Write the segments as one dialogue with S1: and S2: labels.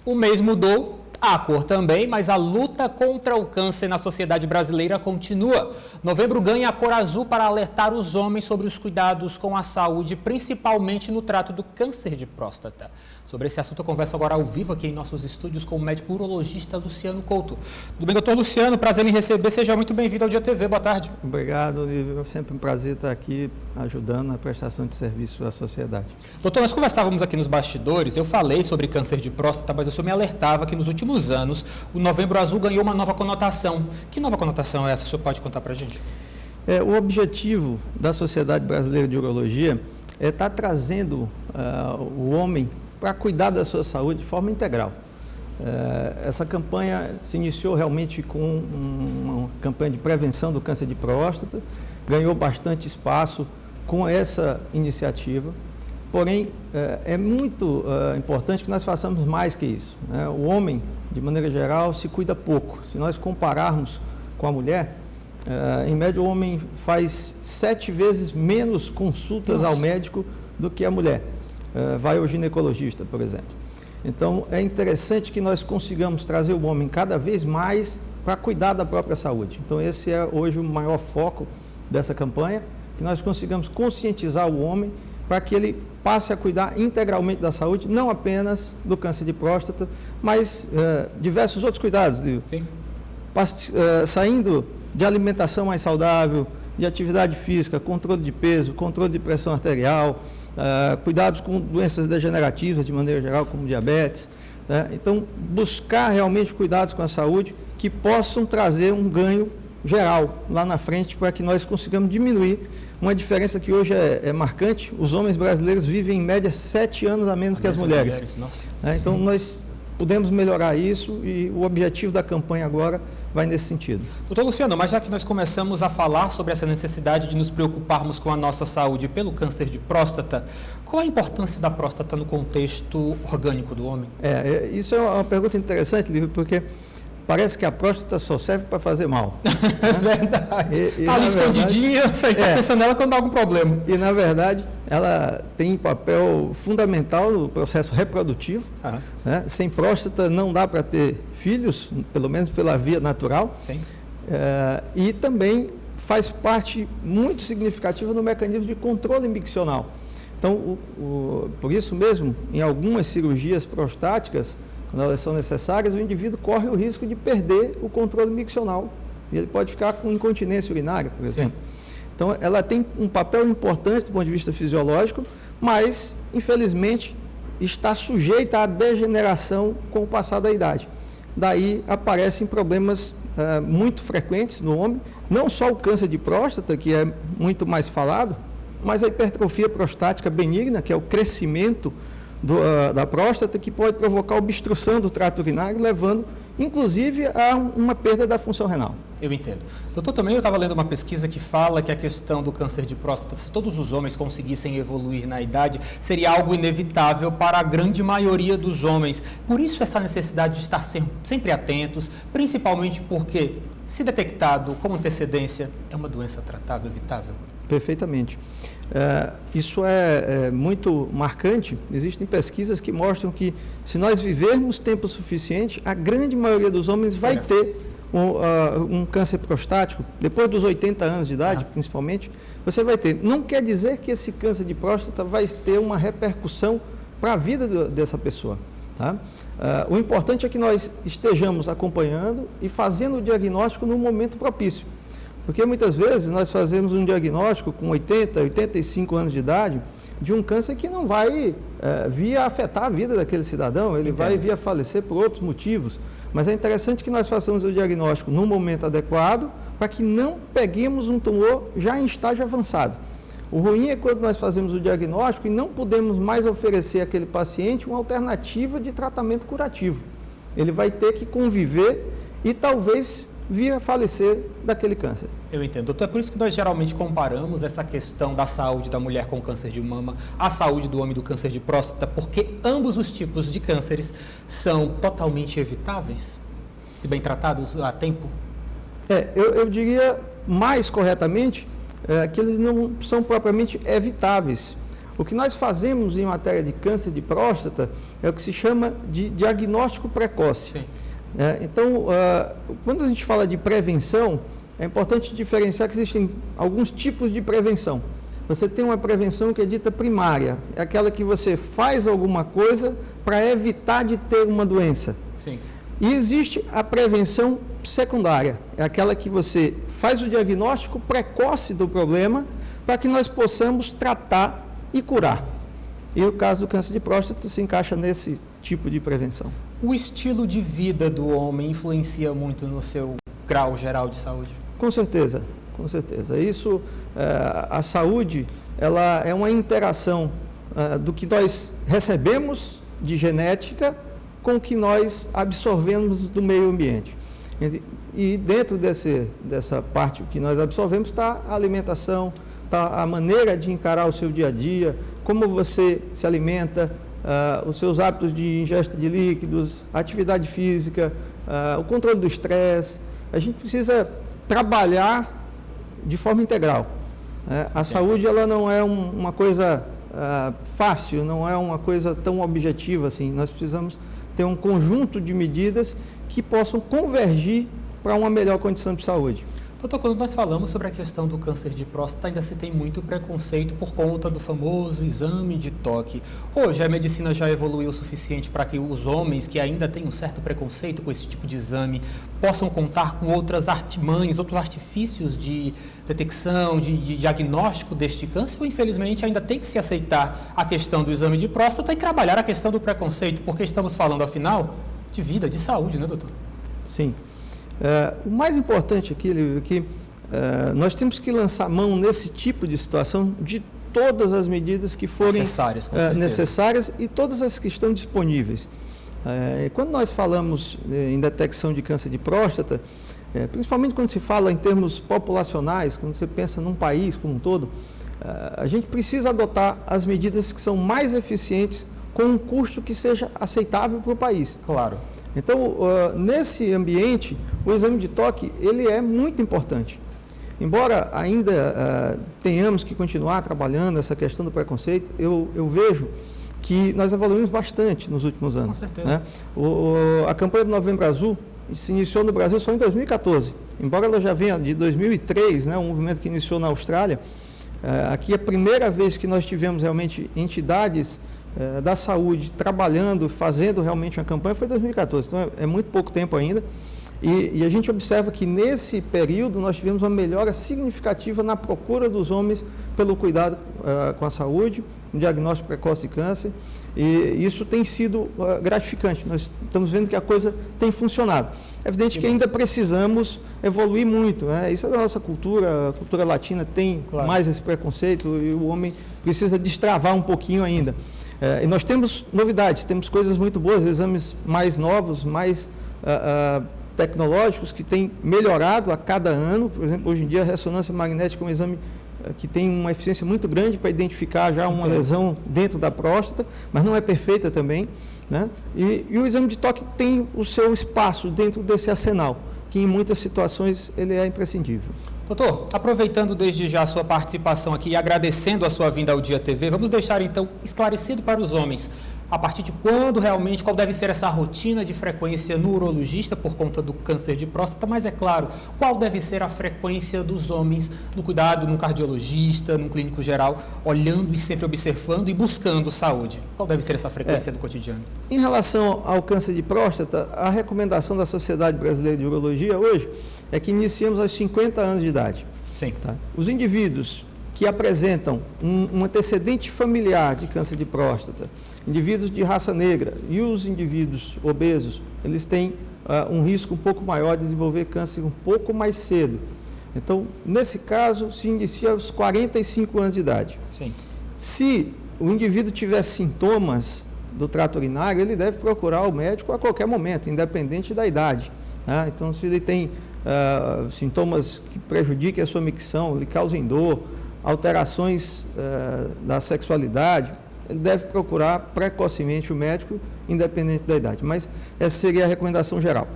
S1: O mês mudou, a cor também, mas a luta contra o câncer na sociedade brasileira continua. Novembro ganha a cor azul para alertar os homens sobre os cuidados com a saúde, principalmente no trato do câncer de próstata. Sobre esse assunto eu converso agora ao vivo aqui em nossos estúdios com o médico urologista Luciano Couto. Tudo bem, doutor Luciano? Prazer em receber. Seja muito bem-vindo ao Dia TV. Boa tarde.
S2: Obrigado, Olívio. É sempre um prazer estar aqui ajudando na prestação de serviço à sociedade.
S1: Doutor, nós conversávamos aqui nos bastidores, eu falei sobre câncer de próstata, mas o senhor me alertava que nos últimos anos o Novembro Azul ganhou uma nova conotação. Que nova conotação é essa? O senhor pode contar para a gente?
S2: O objetivo da Sociedade Brasileira de Urologia é estar trazendo o homem para cuidar da sua saúde de forma integral. Essa campanha se iniciou realmente com uma campanha de prevenção do câncer de próstata, ganhou bastante espaço com essa iniciativa, porém é muito importante que nós façamos mais que isso, né? O homem, de maneira geral, se cuida pouco. Se nós compararmos com a mulher, em média o homem faz 7 vezes menos consultas ao médico do que a mulher. Vai ao ginecologista, por exemplo. Então, é interessante que nós consigamos trazer o homem cada vez mais para cuidar da própria saúde. Então, esse é hoje o maior foco dessa campanha, que nós consigamos conscientizar o homem para que ele passe a cuidar integralmente da saúde, não apenas do câncer de próstata, mas diversos outros cuidados.
S1: Sim.
S2: Saindo de alimentação mais saudável, de atividade física, controle de peso, controle de pressão arterial, cuidados com doenças degenerativas de maneira geral, como diabetes, né? Então, buscar realmente cuidados com a saúde que possam trazer um ganho geral lá na frente para que nós consigamos diminuir uma diferença que hoje é marcante. Os homens brasileiros vivem em média 7 anos a menos que as mulheres. Então, nós podemos melhorar isso e o objetivo da campanha agora vai nesse sentido.
S1: Doutor Luciano, mas já que nós começamos a falar sobre essa necessidade de nos preocuparmos com a nossa saúde pelo câncer de próstata, qual a importância da próstata no contexto orgânico do homem?
S2: Isso é uma pergunta interessante, Lívia, porque parece que a próstata só serve para fazer mal.
S1: É verdade. Está ali escondidinha, você está pensando nela quando dá algum problema.
S2: E, na verdade, ela tem papel fundamental no processo reprodutivo. Né? Sem próstata não dá para ter filhos, pelo menos pela via natural.
S1: Sim.
S2: E também faz parte muito significativa no mecanismo de controle miccional. Então, por isso mesmo, em algumas cirurgias prostáticas, quando elas são necessárias, o indivíduo corre o risco de perder o controle miccional. E ele pode ficar com incontinência urinária, por exemplo. Sim. Então, ela tem um papel importante do ponto de vista fisiológico, mas, infelizmente, está sujeita à degeneração com o passar da idade. Daí aparecem problemas muito frequentes no homem, não só o câncer de próstata, que é muito mais falado, mas a hipertrofia prostática benigna, que é o crescimento da próstata, que pode provocar obstrução do trato urinário, levando, inclusive, a uma perda da função renal.
S1: Eu entendo. Doutor, também eu estava lendo uma pesquisa que fala que a questão do câncer de próstata, se todos os homens conseguissem evoluir na idade, seria algo inevitável para a grande maioria dos homens. Por isso essa necessidade de estar sempre atentos, principalmente porque, se detectado com antecedência, é uma doença tratável, evitável.
S2: Perfeitamente. Isso é muito marcante. Existem pesquisas que mostram que, se nós vivermos tempo suficiente, a grande maioria dos homens vai ter um câncer prostático, depois dos 80 anos de idade, principalmente, você vai ter. Não quer dizer que esse câncer de próstata vai ter uma repercussão para a vida dessa pessoa. Tá? O importante é que nós estejamos acompanhando e fazendo o diagnóstico no momento propício. Porque muitas vezes nós fazemos um diagnóstico com 80, 85 anos de idade de um câncer que não vai vir a afetar a vida daquele cidadão, ele vai vir a falecer por outros motivos. Mas é interessante que nós façamos o diagnóstico no momento adequado para que não peguemos um tumor já em estágio avançado. O ruim é quando nós fazemos o diagnóstico e não podemos mais oferecer àquele paciente uma alternativa de tratamento curativo. Ele vai ter que conviver e talvez vir a falecer daquele câncer.
S1: Eu entendo. Doutor, é por isso que nós geralmente comparamos essa questão da saúde da mulher com câncer de mama à saúde do homem do câncer de próstata, porque ambos os tipos de cânceres são totalmente evitáveis, se bem tratados a tempo?
S2: Eu diria mais corretamente que eles não são propriamente evitáveis. O que nós fazemos em matéria de câncer de próstata é o que se chama de diagnóstico precoce. Então, quando a gente fala de prevenção, é importante diferenciar que existem alguns tipos de prevenção. Você tem uma prevenção que é dita primária, é aquela que você faz alguma coisa para evitar de ter uma doença.
S1: Sim.
S2: E existe a prevenção secundária, é aquela que você faz o diagnóstico precoce do problema para que nós possamos tratar e curar. E o caso do câncer de próstata se encaixa nesse tipo de prevenção.
S1: O estilo de vida do homem influencia muito no seu grau geral de saúde?
S2: Com certeza, com certeza. Isso, a saúde, ela é uma interação do que nós recebemos de genética com o que nós absorvemos do meio ambiente. E dentro dessa parte que nós absorvemos está a alimentação, está a maneira de encarar o seu dia a dia, como você se alimenta, os seus hábitos de ingesta de líquidos, atividade física, o controle do estresse. A gente precisa trabalhar de forma integral. A saúde, ela não é uma coisa fácil, não é uma coisa tão objetiva assim. Nós precisamos ter um conjunto de medidas que possam convergir para uma melhor condição de saúde.
S1: Doutor, quando nós falamos sobre a questão do câncer de próstata, ainda se tem muito preconceito por conta do famoso exame de toque. Hoje, a medicina já evoluiu o suficiente para que os homens que ainda têm um certo preconceito com esse tipo de exame possam contar com outras artimanhas, outros artifícios de detecção, de diagnóstico deste câncer, ou infelizmente ainda tem que se aceitar a questão do exame de próstata e trabalhar a questão do preconceito, porque estamos falando, afinal, de vida, de saúde, né, doutor?
S2: Sim. O mais importante aqui, Lívia, é que nós temos que lançar mão nesse tipo de situação de todas as medidas que forem necessárias e todas as que estão disponíveis. Quando nós falamos em detecção de câncer de próstata, principalmente quando se fala em termos populacionais, quando você pensa num país como um todo, a gente precisa adotar as medidas que são mais eficientes com um custo que seja aceitável para o país.
S1: Claro.
S2: Então, nesse ambiente, o exame de toque, ele é muito importante. Embora ainda tenhamos que continuar trabalhando essa questão do preconceito, eu vejo que nós evoluímos bastante nos últimos anos.
S1: Com certeza.
S2: Né? A campanha do Novembro Azul se iniciou no Brasil só em 2014. Embora ela já venha de 2003, né, um movimento que iniciou na Austrália, aqui é a primeira vez que nós tivemos realmente entidades da saúde trabalhando, fazendo realmente uma campanha, foi em 2014, então é muito pouco tempo ainda, e a gente observa que nesse período nós tivemos uma melhora significativa na procura dos homens pelo cuidado com a saúde, no diagnóstico precoce de câncer, e isso tem sido gratificante. Nós estamos vendo que a coisa tem funcionado. É evidente que ainda precisamos evoluir muito, né? Isso é da nossa cultura, a cultura latina tem mais esse preconceito e o homem precisa destravar um pouquinho ainda. E nós temos novidades, temos coisas muito boas, exames mais novos, mais tecnológicos, que têm melhorado a cada ano. Por exemplo, hoje em dia a ressonância magnética é um exame que tem uma eficiência muito grande para identificar já uma lesão dentro da próstata, mas não é perfeita também, né? E o exame de toque tem o seu espaço dentro desse arsenal, que em muitas situações ele é imprescindível.
S1: Doutor, aproveitando desde já a sua participação aqui e agradecendo a sua vinda ao Dia TV, vamos deixar então esclarecido para os homens a partir de quando realmente, qual deve ser essa rotina de frequência no urologista por conta do câncer de próstata, mas é claro, qual deve ser a frequência dos homens no cuidado, no cardiologista, no clínico geral, olhando e sempre observando e buscando saúde. Qual deve ser essa frequência do cotidiano?
S2: Em relação ao câncer de próstata, a recomendação da Sociedade Brasileira de Urologia hoje é que iniciemos aos 50 anos de idade.
S1: Sim.
S2: Tá? Os indivíduos que apresentam um antecedente familiar de câncer de próstata, indivíduos de raça negra e os indivíduos obesos, eles têm um risco um pouco maior de desenvolver câncer um pouco mais cedo. Então, nesse caso, se inicia aos 45 anos de idade.
S1: Sim.
S2: Se o indivíduo tiver sintomas do trato urinário, ele deve procurar o médico a qualquer momento, independente da idade. Tá? Então, se ele tem sintomas que prejudiquem a sua micção, lhe causem dor, alterações da sexualidade, ele deve procurar precocemente o médico, independente da idade. Mas essa seria a recomendação geral.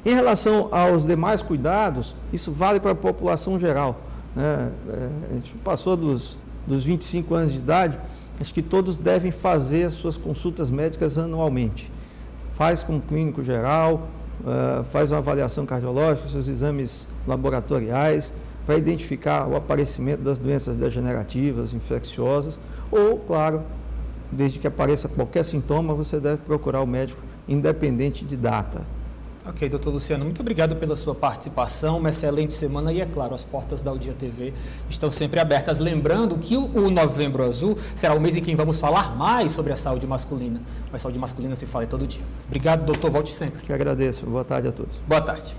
S2: Em relação aos demais cuidados, isso vale para a população geral, né? A gente passou dos dos 25 anos de idade, acho que todos devem fazer as suas consultas médicas anualmente. Faz com o clínico geral, faz uma avaliação cardiológica, seus exames laboratoriais, para identificar o aparecimento das doenças degenerativas, infecciosas, ou, claro, desde que apareça qualquer sintoma, você deve procurar o médico, independente de data.
S1: Ok, doutor Luciano, muito obrigado pela sua participação, uma excelente semana e, é claro, as portas da Udia TV estão sempre abertas. Lembrando que o Novembro Azul será o mês em que vamos falar mais sobre a saúde masculina, mas saúde masculina se fala todo dia. Obrigado, doutor, volte sempre.
S2: Eu agradeço, boa tarde a todos.
S1: Boa tarde.